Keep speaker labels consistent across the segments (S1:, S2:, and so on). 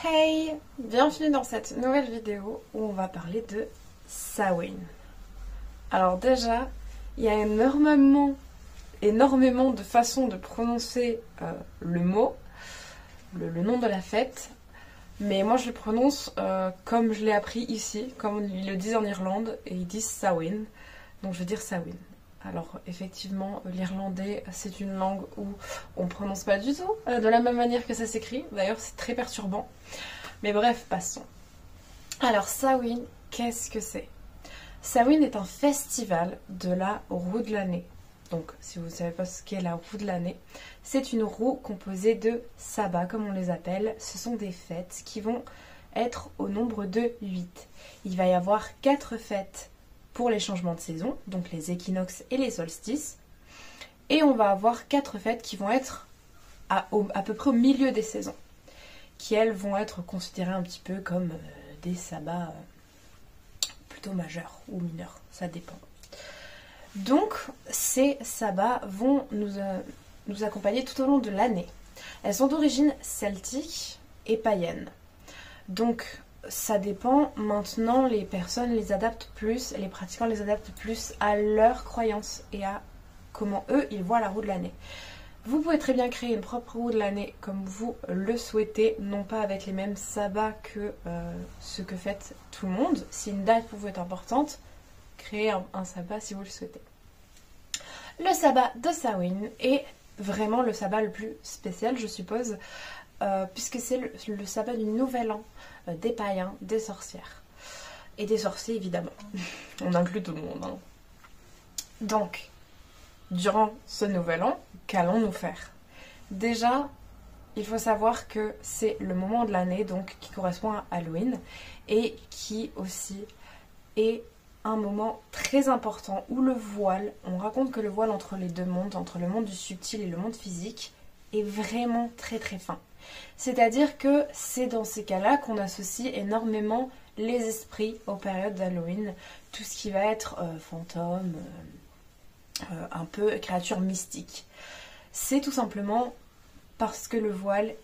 S1: Hey, bienvenue dans cette nouvelle vidéo où on va parler de Samhain. Alors déjà, il y a énormément de façons de prononcer le mot, le nom de la fête, mais moi je le prononce comme je l'ai appris ici, comme ils le disent en Irlande, et ils disent Samhain, donc je vais dire Samhain. Alors effectivement, l'irlandais c'est une langue où on ne prononce pas du tout de la même manière que ça s'écrit, d'ailleurs c'est très perturbant. Mais bref, passons. Alors Samhain, qu'est-ce que c'est? Samhain est un festival de la roue de l'année. Donc si vous ne savez pas ce qu'est la roue de l'année, c'est une roue composée de sabbats comme on les appelle. Ce sont des fêtes qui vont être au nombre de 8. Il va y avoir 4 fêtes pour les changements de saison, donc les équinoxes et les solstices. Et on va avoir 4 fêtes qui vont être à peu près au milieu des saisons, qui elles vont être considérées un petit peu comme des sabbats plutôt majeurs ou mineurs, ça dépend. Donc ces sabbats vont nous accompagner tout au long de l'année. Elles sont d'origine celtique et païenne. Donc ça dépend, maintenant les personnes les adaptent plus, les pratiquants les adaptent plus à leurs croyances et à comment eux ils voient la roue de l'année. Vous pouvez très bien créer une propre roue de l'année comme vous le souhaitez, non pas avec les mêmes sabbats que ce que fait tout le monde. Si une date pour vous est importante, créez un sabbat si vous le souhaitez. Le sabbat de Samhain est vraiment le sabbat le plus spécial, je suppose, puisque c'est le sabbat du nouvel an des païens, des sorcières. Et des sorciers, évidemment. On inclut tout le monde. Hein. Donc, durant ce nouvel an, qu'allons-nous faire? Déjà, il faut savoir que c'est le moment de l'année donc qui correspond à Halloween et qui aussi est un moment très important où le voile, on raconte que le voile entre les deux mondes, entre le monde du subtil et le monde physique, est vraiment très très fin. C'est-à-dire que c'est dans ces cas-là qu'on associe énormément les esprits aux périodes d'Halloween, tout ce qui va être fantômes, un peu créatures mystiques. C'est tout simplement parce que le voile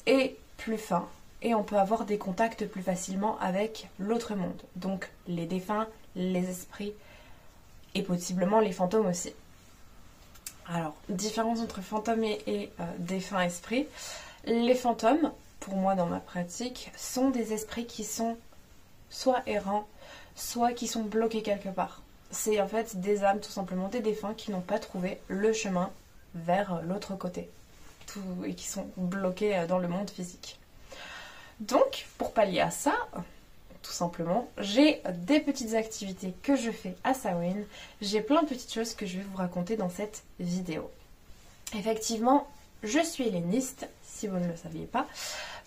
S1: est plus fin et on peut avoir des contacts plus facilement avec l'autre monde. Donc les défunts, les esprits et possiblement les fantômes aussi. Alors, différence entre fantômes et défunts esprits. Les fantômes, pour moi dans ma pratique, sont des esprits qui sont soit errants, soit qui sont bloqués quelque part. C'est en fait des âmes, tout simplement des défunts qui n'ont pas trouvé le chemin vers l'autre côté et qui sont bloqués dans le monde physique. Donc, pour pallier à ça, tout simplement, j'ai des petites activités que je fais à Samhain. J'ai plein de petites choses que je vais vous raconter dans cette vidéo. Effectivement, je suis helléniste, si vous ne le saviez pas.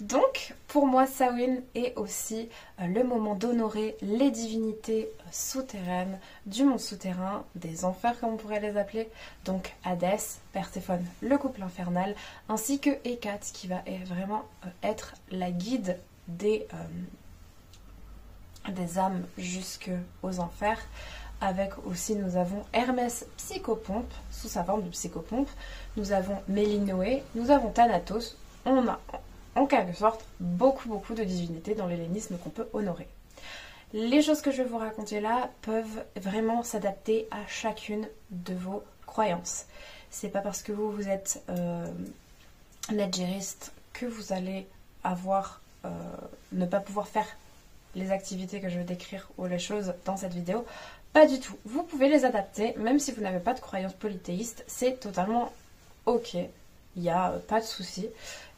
S1: Donc, pour moi, Samhain est aussi le moment d'honorer les divinités souterraines, du monde souterrain, des enfers comme on pourrait les appeler. Donc, Hadès, Perséphone, le couple infernal, ainsi que Hécate qui va vraiment être la guide des âmes jusqu'aux enfers. Avec aussi, nous avons Hermès Psychopompe, sous sa forme de psychopompe. Nous avons Mélinoé, nous avons Thanatos. On a en quelque sorte beaucoup de divinités dans l'hellénisme qu'on peut honorer. Les choses que je vais vous raconter là peuvent vraiment s'adapter à chacune de vos croyances. C'est pas parce que vous êtes nadjériste que vous allez ne pas pouvoir faire les activités que je vais décrire ou les choses dans cette vidéo. Pas du tout. Vous pouvez les adapter, même si vous n'avez pas de croyance polythéiste, c'est totalement ok. Il n'y a pas de souci.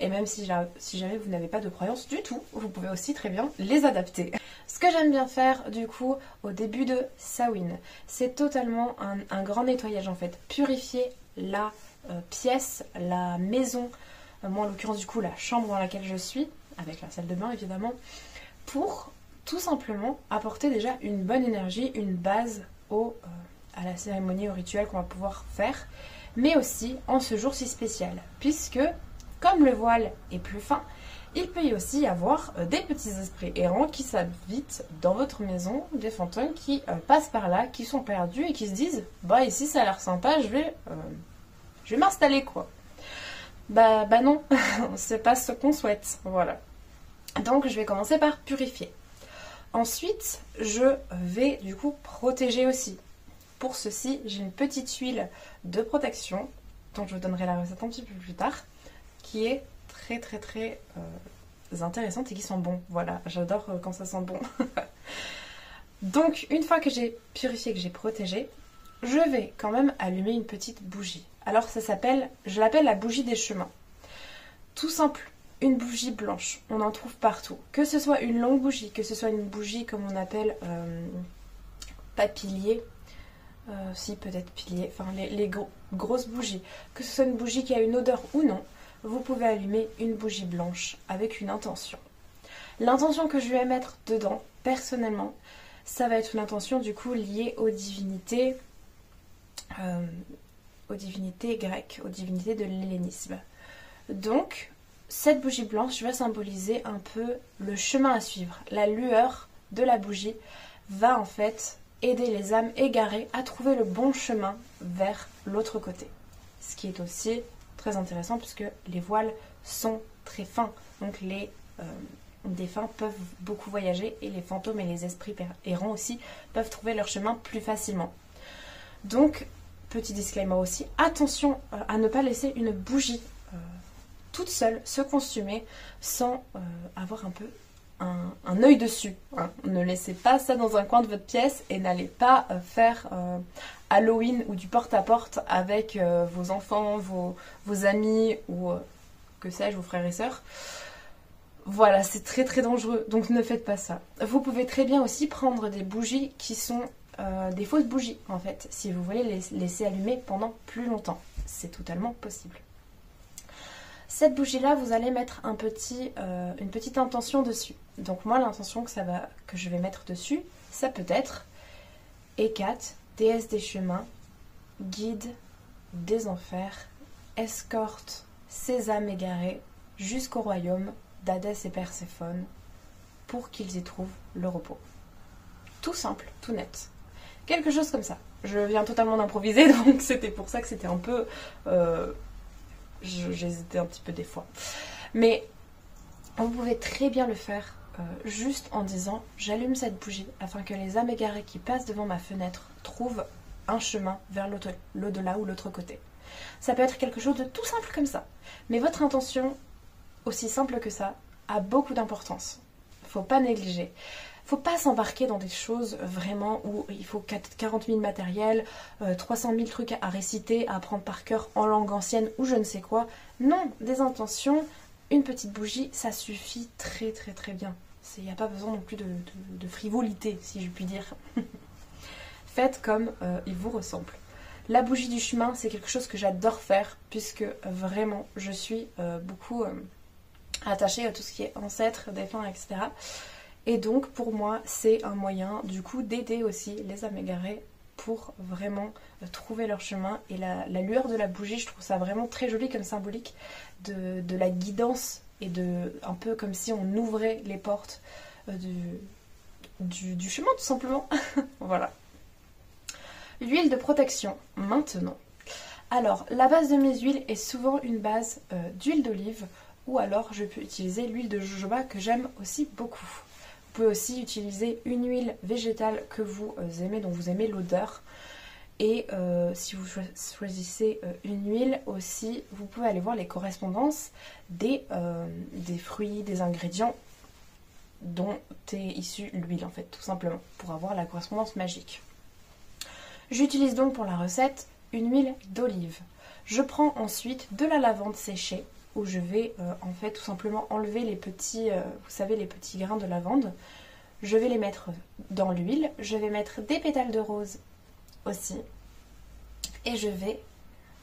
S1: Et même si jamais vous n'avez pas de croyance du tout, vous pouvez aussi très bien les adapter. Ce que j'aime bien faire du coup au début de Samhain, c'est totalement un grand nettoyage en fait. Purifier la pièce, la maison, moi en l'occurrence du coup la chambre dans laquelle je suis, avec la salle de bain évidemment, pour tout simplement apporter déjà une bonne énergie, une base à la cérémonie, au rituel qu'on va pouvoir faire, mais aussi en ce jour si spécial, puisque comme le voile est plus fin, Il peut y aussi y avoir des petits esprits errants qui s'habitent dans votre maison, des fantômes qui passent par là, qui sont perdus et qui se disent « Bah ici ça a l'air sympa, je vais m'installer quoi ». Bah non, c'est pas ce qu'on souhaite, voilà. Donc je vais commencer par purifier. Ensuite, je vais du coup protéger aussi. Pour ceci, j'ai une petite huile de protection, dont je vous donnerai la recette un petit peu plus tard, qui est très intéressante et qui sent bon. Voilà, j'adore quand ça sent bon. Donc, une fois que j'ai purifié, que j'ai protégé, je vais quand même allumer une petite bougie. Alors ça s'appelle, je l'appelle la bougie des chemins. Tout simple, une bougie blanche, on en trouve partout. Que ce soit une longue bougie, que ce soit une bougie comme on appelle pas pilier, si peut-être pilier, enfin les grosses bougies, que ce soit une bougie qui a une odeur ou non, vous pouvez allumer une bougie blanche avec une intention. L'intention que je vais mettre dedans, personnellement, ça va être une intention du coup liée aux divinités grecques, aux divinités de l'hellénisme. Donc, cette bougie blanche va symboliser un peu le chemin à suivre. La lueur de la bougie va en fait aider les âmes égarées à trouver le bon chemin vers l'autre côté. Ce qui est aussi très intéressant puisque les voiles sont très fins. Donc les défunts peuvent beaucoup voyager et les fantômes et les esprits errants aussi peuvent trouver leur chemin plus facilement. Donc, petit disclaimer aussi, attention à ne pas laisser une bougie toute seule se consumer sans avoir un peu un œil dessus. Hein. Ne laissez pas ça dans un coin de votre pièce et n'allez pas faire Halloween ou du porte-à-porte avec vos enfants, vos amis ou que sais-je, vos frères et sœurs. Voilà, c'est très dangereux, donc ne faites pas ça. Vous pouvez très bien aussi prendre des bougies qui sont des fausses bougies en fait, si vous voulez les laisser allumer pendant plus longtemps. C'est totalement possible. Cette bougie-là, vous allez mettre une petite intention dessus. Donc moi, l'intention que je vais mettre dessus, ça peut être Hécate, déesse des chemins, guide des enfers, escorte ces âmes égarées jusqu'au royaume d'Hadès et Perséphone pour qu'ils y trouvent le repos. Tout simple, tout net. Quelque chose comme ça. Je viens totalement d'improviser, donc c'était pour ça que c'était un peu... J'hésitais un petit peu des fois. Mais vous pouvez très bien le faire juste en disant j'allume cette bougie afin que les âmes égarées qui passent devant ma fenêtre trouvent un chemin vers l'au-delà ou l'autre côté. Ça peut être quelque chose de tout simple comme ça. Mais votre intention, aussi simple que ça, a beaucoup d'importance. Faut pas négliger. Faut pas s'embarquer dans des choses vraiment où il faut 40 000 matériels, 300 000 trucs à réciter, à apprendre par cœur en langue ancienne ou je ne sais quoi. Non, des intentions, une petite bougie, ça suffit très bien. Il n'y a pas besoin non plus de frivolité, si je puis dire. Faites comme il vous ressemble. La bougie du chemin, c'est quelque chose que j'adore faire puisque vraiment je suis beaucoup attachée à tout ce qui est ancêtres, défunts, etc. Et donc pour moi c'est un moyen du coup d'aider aussi les âmes égarées pour vraiment trouver leur chemin. Et la lueur de la bougie, je trouve ça vraiment très joli comme symbolique de la guidance et un peu comme si on ouvrait les portes du chemin tout simplement. Voilà. L'huile de protection maintenant. Alors la base de mes huiles est souvent une base d'huile d'olive ou alors je peux utiliser l'huile de jojoba que j'aime aussi beaucoup. Vous pouvez aussi utiliser une huile végétale que vous aimez, dont vous aimez l'odeur. Et si vous choisissez une huile aussi, vous pouvez aller voir les correspondances des fruits, des ingrédients dont est issue l'huile en fait, tout simplement, pour avoir la correspondance magique. J'utilise donc pour la recette une huile d'olive. Je prends ensuite de la lavande séchée, où je vais en fait tout simplement enlever les petits, vous savez, les petits grains de lavande. Je vais les mettre dans l'huile. Je vais mettre des pétales de rose aussi. Et je vais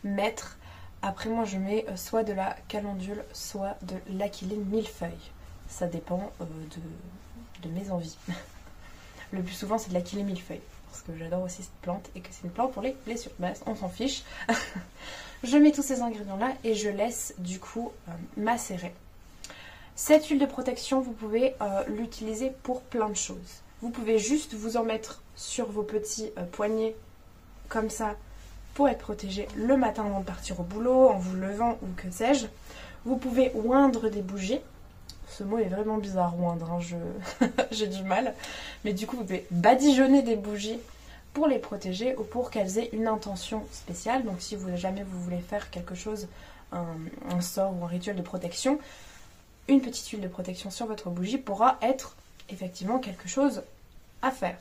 S1: mettre, après moi je mets soit de la calendule, soit de l'aquilée millefeuille. Ça dépend de mes envies. Le plus souvent c'est de l'aquilée millefeuille, parce que j'adore aussi cette plante et que c'est une plante pour les blessures. Bref, on s'en fiche. Je mets tous ces ingrédients là et je laisse du coup macérer. Cette huile de protection, vous pouvez l'utiliser pour plein de choses. Vous pouvez juste vous en mettre sur vos petits poignets, comme ça, pour être protégé le matin avant de partir au boulot, en vous levant ou que sais-je. Vous pouvez oindre des bougies. Ce mot est vraiment bizarre, oindre, hein, j'ai du mal. Mais du coup, vous pouvez badigeonner des bougies pour les protéger ou pour qu'elles aient une intention spéciale. Donc si jamais vous voulez faire quelque chose, un sort ou un rituel de protection, une petite huile de protection sur votre bougie pourra être effectivement quelque chose à faire.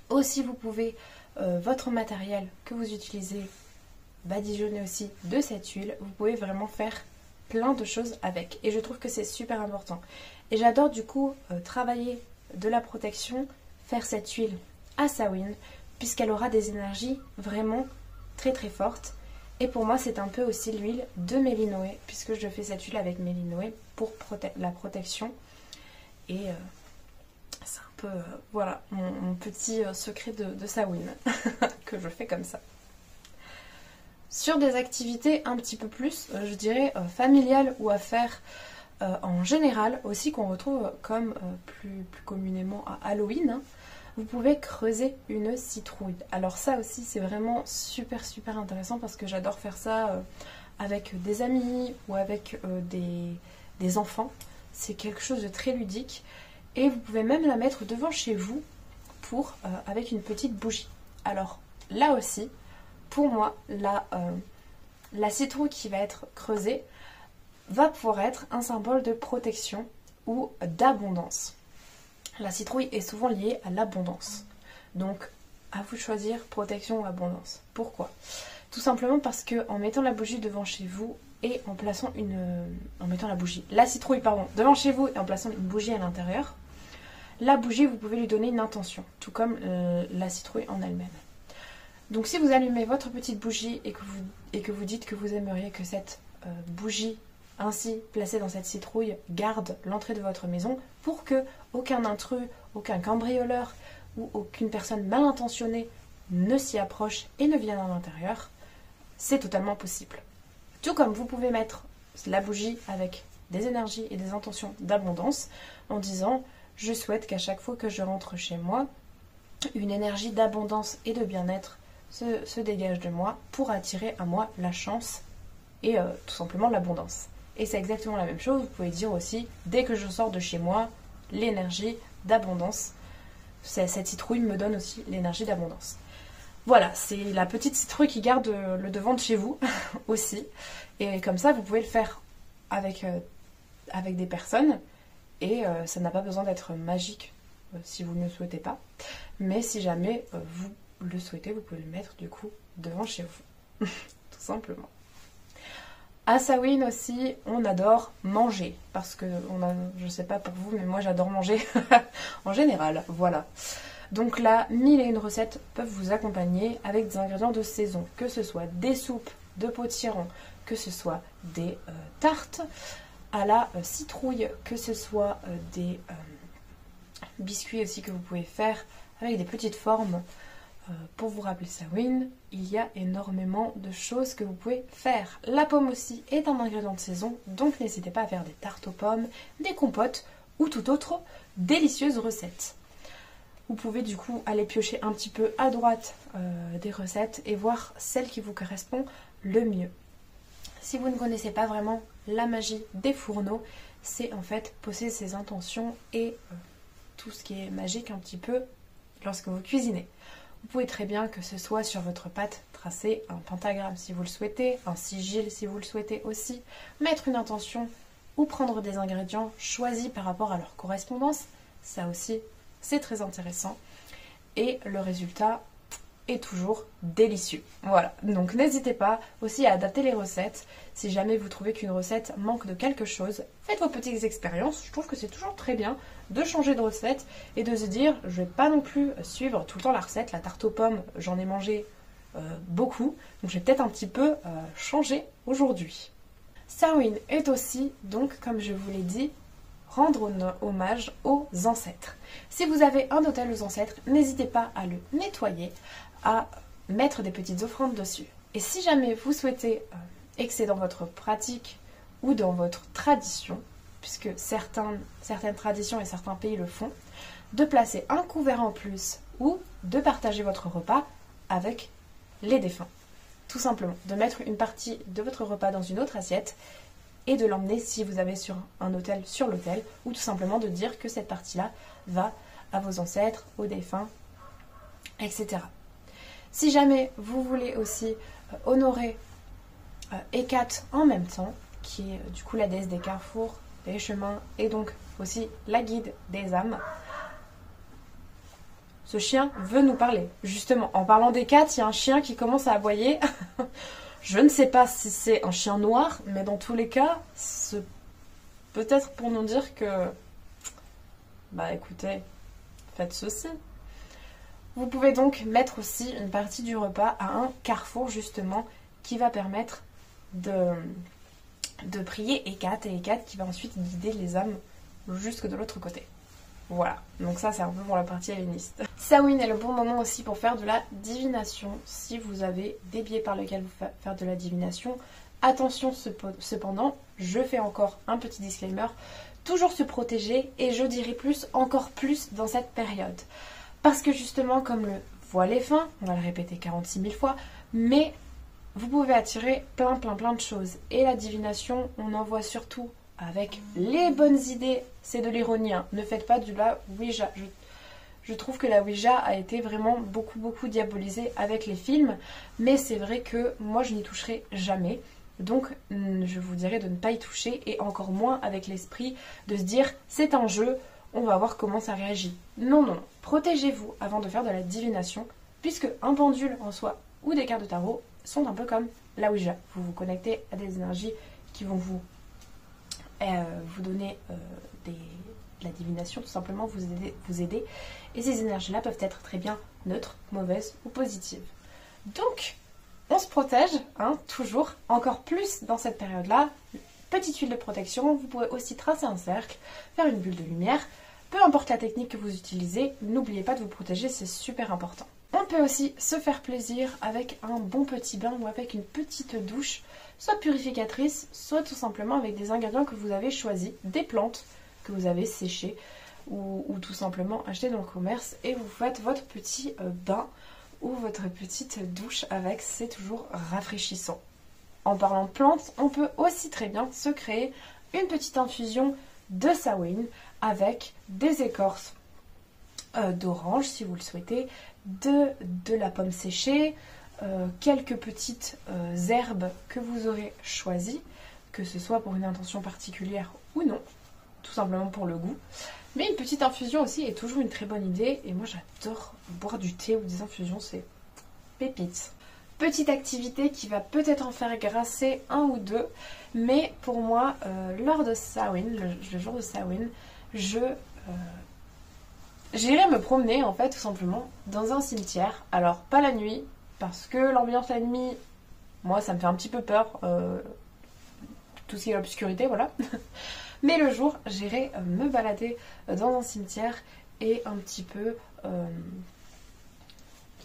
S1: Aussi, vous pouvez, votre matériel que vous utilisez, badigeonner aussi de cette huile. Vous pouvez vraiment faire plein de choses avec. Et je trouve que c'est super important. Et j'adore du coup travailler de la protection, faire cette huile à Samhain, puisqu'elle aura des énergies vraiment très très fortes. Et pour moi, c'est un peu aussi l'huile de Mélinoé, puisque je fais cette huile avec Mélinoé pour la protection. Et c'est un peu, voilà, mon petit secret de Samhain, que je fais comme ça. Sur des activités un petit peu plus, je dirais, familiales ou à faire en général, aussi qu'on retrouve comme plus communément à Halloween, hein, vous pouvez creuser une citrouille. Alors ça aussi, c'est vraiment super super intéressant parce que j'adore faire ça avec des amis ou avec des enfants. C'est quelque chose de très ludique. Et vous pouvez même la mettre devant chez vous avec une petite bougie. Alors là aussi, pour moi, la citrouille qui va être creusée va pouvoir être un symbole de protection ou d'abondance. La citrouille est souvent liée à l'abondance. Donc, à vous de choisir protection ou abondance. Pourquoi? Tout simplement parce que en mettant la bougie devant chez vous et en plaçant la citrouille devant chez vous et en plaçant une bougie à l'intérieur, la bougie, vous pouvez lui donner une intention, tout comme la citrouille en elle-même. Donc si vous allumez votre petite bougie et que vous dites que vous aimeriez que cette bougie ainsi placée dans cette citrouille garde l'entrée de votre maison pour que aucun intrus, aucun cambrioleur ou aucune personne mal intentionnée ne s'y approche et ne vienne à l'intérieur, c'est totalement possible. Tout comme vous pouvez mettre la bougie avec des énergies et des intentions d'abondance en disant « Je souhaite qu'à chaque fois que je rentre chez moi, une énergie d'abondance et de bien-être se dégage de moi pour attirer à moi la chance et tout simplement l'abondance. » Et c'est exactement la même chose, vous pouvez dire aussi, dès que je sors de chez moi, l'énergie d'abondance. Cette citrouille me donne aussi l'énergie d'abondance. Voilà, c'est la petite citrouille qui garde le devant de chez vous aussi. Et comme ça, vous pouvez le faire avec des personnes. Et ça n'a pas besoin d'être magique si vous ne le souhaitez pas. Mais si jamais vous le souhaitez, vous pouvez le mettre du coup devant chez vous. Tout simplement. À Samhain aussi, on adore manger. Parce que, je sais pas pour vous, mais moi j'adore manger en général. Voilà. Donc là, 1001 recettes peuvent vous accompagner avec des ingrédients de saison. Que ce soit des soupes de potiron, que ce soit des tartes à la citrouille, que ce soit des biscuits aussi que vous pouvez faire avec des petites formes. Pour vous rappeler Samhain, il y a énormément de choses que vous pouvez faire. La pomme aussi est un ingrédient de saison, donc n'hésitez pas à faire des tartes aux pommes, des compotes ou toute autre délicieuse recette. Vous pouvez du coup aller piocher un petit peu à droite des recettes et voir celle qui vous correspond le mieux. Si vous ne connaissez pas vraiment la magie des fourneaux, c'est en fait poser ses intentions et tout ce qui est magique un petit peu lorsque vous cuisinez. Vous pouvez très bien que ce soit sur votre pâte tracer un pentagramme si vous le souhaitez, un sigil si vous le souhaitez aussi, mettre une intention ou prendre des ingrédients choisis par rapport à leur correspondance, ça aussi c'est très intéressant et le résultat est toujours délicieux. Voilà, donc n'hésitez pas aussi à adapter les recettes. Si jamais vous trouvez qu'une recette manque de quelque chose, faites vos petites expériences. Je trouve que c'est toujours très bien de changer de recette et de se dire, je vais pas non plus suivre tout le temps la recette. La tarte aux pommes, j'en ai mangé beaucoup, donc je vais peut-être un petit peu changer aujourd'hui. Samhain est aussi, donc comme je vous l'ai dit, rendre hommage aux ancêtres. Si vous avez un autel aux ancêtres, n'hésitez pas à le nettoyer, à mettre des petites offrandes dessus. Et si jamais vous souhaitez et que c'est dans votre pratique ou dans votre tradition, puisque certaines traditions et certains pays le font, de placer un couvert en plus ou de partager votre repas avec les défunts. Tout simplement, de mettre une partie de votre repas dans une autre assiette et de l'emmener si vous avez sur un autel sur l'autel, ou tout simplement de dire que cette partie-là va à vos ancêtres, aux défunts, etc. Si jamais vous voulez aussi honorer Hécate en même temps, qui est du coup la déesse des carrefours, des chemins, et donc aussi la guide des âmes, ce chien veut nous parler. Justement, en parlant d'Hécate, il y a un chien qui commence à aboyer. Je ne sais pas si c'est un chien noir, mais dans tous les cas, c'est peut-être pour nous dire que, bah écoutez, faites ceci. Vous pouvez donc mettre aussi une partie du repas à un carrefour, justement, qui va permettre de prier Hécate, et Hécate qui va ensuite guider les âmes jusque de l'autre côté. Voilà, donc ça c'est un peu pour la partie helléniste. Samhain est le bon moment aussi pour faire de la divination, si vous avez des biais par lesquels vous faire de la divination. Attention cependant, je fais encore un petit disclaimer, toujours se protéger, et je dirais encore plus dans cette période. Parce que justement, comme le voient les fins, on va le répéter 46 000 fois, mais vous pouvez attirer plein de choses. Et la divination, on en voit surtout avec les bonnes idées, c'est de l'ironie, hein. Ne faites pas de la Ouija. Je trouve que la Ouija a été vraiment beaucoup diabolisée avec les films, mais c'est vrai que moi je n'y toucherai jamais. Donc je vous dirais de ne pas y toucher, et encore moins avec l'esprit de se dire c'est un jeu, on va voir comment ça réagit. Non. Protégez-vous avant de faire de la divination, puisque un pendule en soi ou des cartes de tarot sont un peu comme la Ouija. Vous vous connectez à des énergies qui vont vous donner de la divination, tout simplement vous aider. Et ces énergies-là peuvent être très bien neutres, mauvaises ou positives. Donc, on se protège, hein, toujours, encore plus dans cette période-là. Petite huile de protection, vous pourrez aussi tracer un cercle, faire une bulle de lumière. Peu importe la technique que vous utilisez, n'oubliez pas de vous protéger, c'est super important. On peut aussi se faire plaisir avec un bon petit bain ou avec une petite douche, soit purificatrice, soit tout simplement avec des ingrédients que vous avez choisis, des plantes que vous avez séchées ou tout simplement achetées dans le commerce, et vous faites votre petit bain ou votre petite douche avec, c'est toujours rafraîchissant. En parlant de plantes, on peut aussi très bien se créer une petite infusion de Samhain avec des écorces d'orange si vous le souhaitez, de la pomme séchée, quelques petites herbes que vous aurez choisies, que ce soit pour une intention particulière ou non, tout simplement pour le goût. Mais une petite infusion aussi est toujours une très bonne idée, et moi j'adore boire du thé ou des infusions, c'est pépite. Petite activité qui va peut-être en faire grasser un ou deux, mais pour moi, lors de Samhain, le jour de Samhain, j'irai me promener en fait tout simplement dans un cimetière. Alors pas la nuit, parce que l'ambiance la nuit, moi ça me fait un petit peu peur, tout ce qui est l'obscurité, voilà. Mais le jour, j'irai me balader dans un cimetière et un petit peu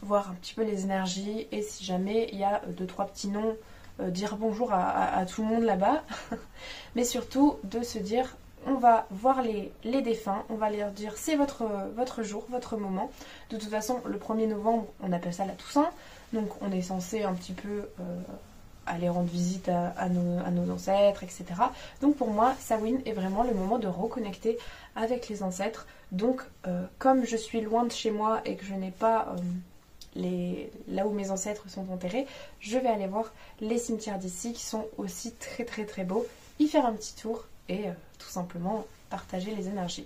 S1: voir un petit peu les énergies, et si jamais il y a 2-3 petits noms, dire bonjour à tout le monde là-bas. Mais surtout de se dire, on va voir les défunts, on va leur dire c'est votre jour, votre moment. De toute façon, le 1er novembre, on appelle ça la Toussaint, donc on est censé un petit peu aller rendre visite à nos ancêtres, etc. Donc pour moi, Samhain est vraiment le moment de reconnecter avec les ancêtres. Donc comme je suis loin de chez moi et que je n'ai pas là où mes ancêtres sont enterrés, je vais aller voir les cimetières d'ici qui sont aussi très beaux, y faire un petit tour et tout simplement partager les énergies.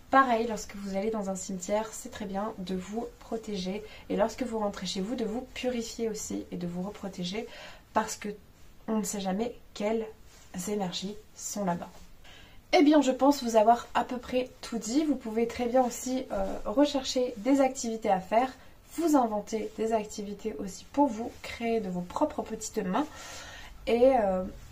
S1: Pareil, lorsque vous allez dans un cimetière, c'est très bien de vous protéger, et lorsque vous rentrez chez vous, de vous purifier aussi et de vous reprotéger, parce que on ne sait jamais quelles énergies sont là-bas. Eh bien, je pense vous avoir à peu près tout dit. Vous pouvez très bien aussi rechercher des activités à faire, vous inventer des activités aussi pour vous, créer de vos propres petites mains. Et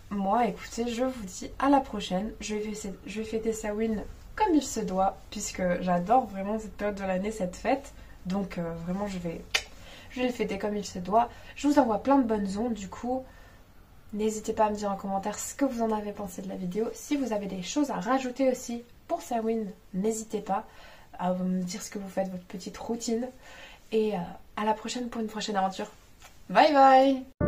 S1: moi, écoutez, je vous dis à la prochaine. Je vais fêter Samhain comme il se doit, puisque j'adore vraiment cette période de l'année, cette fête. Donc vraiment, je vais le fêter comme il se doit. Je vous envoie plein de bonnes ondes, du coup. N'hésitez pas à me dire en commentaire ce que vous en avez pensé de la vidéo. Si vous avez des choses à rajouter aussi pour Samhain, n'hésitez pas à me dire ce que vous faites, votre petite routine. Et à la prochaine pour une prochaine aventure. Bye bye!